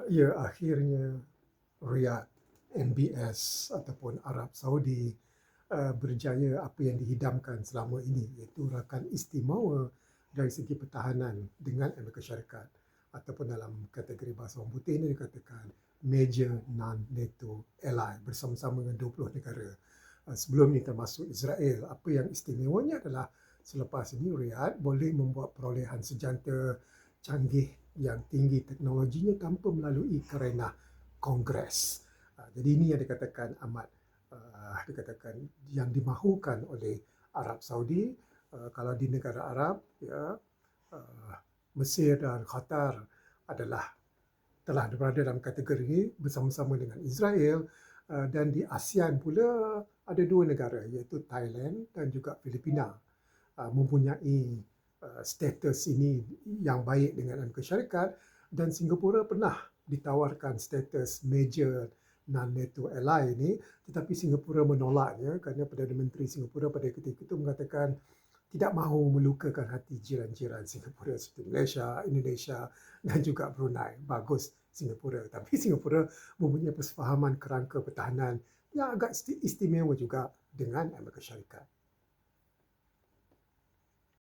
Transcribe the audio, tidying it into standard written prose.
Ya, akhirnya Riyadh, MBS ataupun Arab Saudi berjaya apa yang dihidamkan selama ini, iaitu rakan istimewa dari segi pertahanan dengan Amerika Syarikat, ataupun dalam kategori bahasa orang putih ini dikatakan major non-NATO ally, bersama-sama dengan 20 negara. Sebelum ini termasuk Israel. Apa yang istimewanya adalah selepas ini Riyadh boleh membuat perolehan senjata canggih yang tinggi teknologinya tanpa melalui kerana Kongres. Jadi ini yang dikatakan amat dikatakan yang dimahukan oleh Arab Saudi. Kalau di negara Arab, ya, Mesir dan Qatar adalah telah berada dalam kategori ini bersama-sama dengan Israel. Dan di ASEAN pula ada dua negara, iaitu Thailand dan juga Filipina, mempunyai status ini yang baik dengan Amerika Syarikat, dan Singapura pernah ditawarkan status major non-NATO ally ini, tetapi Singapura menolaknya kerana Perdana Menteri Singapura pada ketika itu mengatakan tidak mahu melukakan hati jiran-jiran Singapura seperti Malaysia, Indonesia dan juga Brunei. Bagus Singapura, tapi Singapura mempunyai persefahaman kerangka pertahanan yang agak istimewa juga dengan Amerika Syarikat.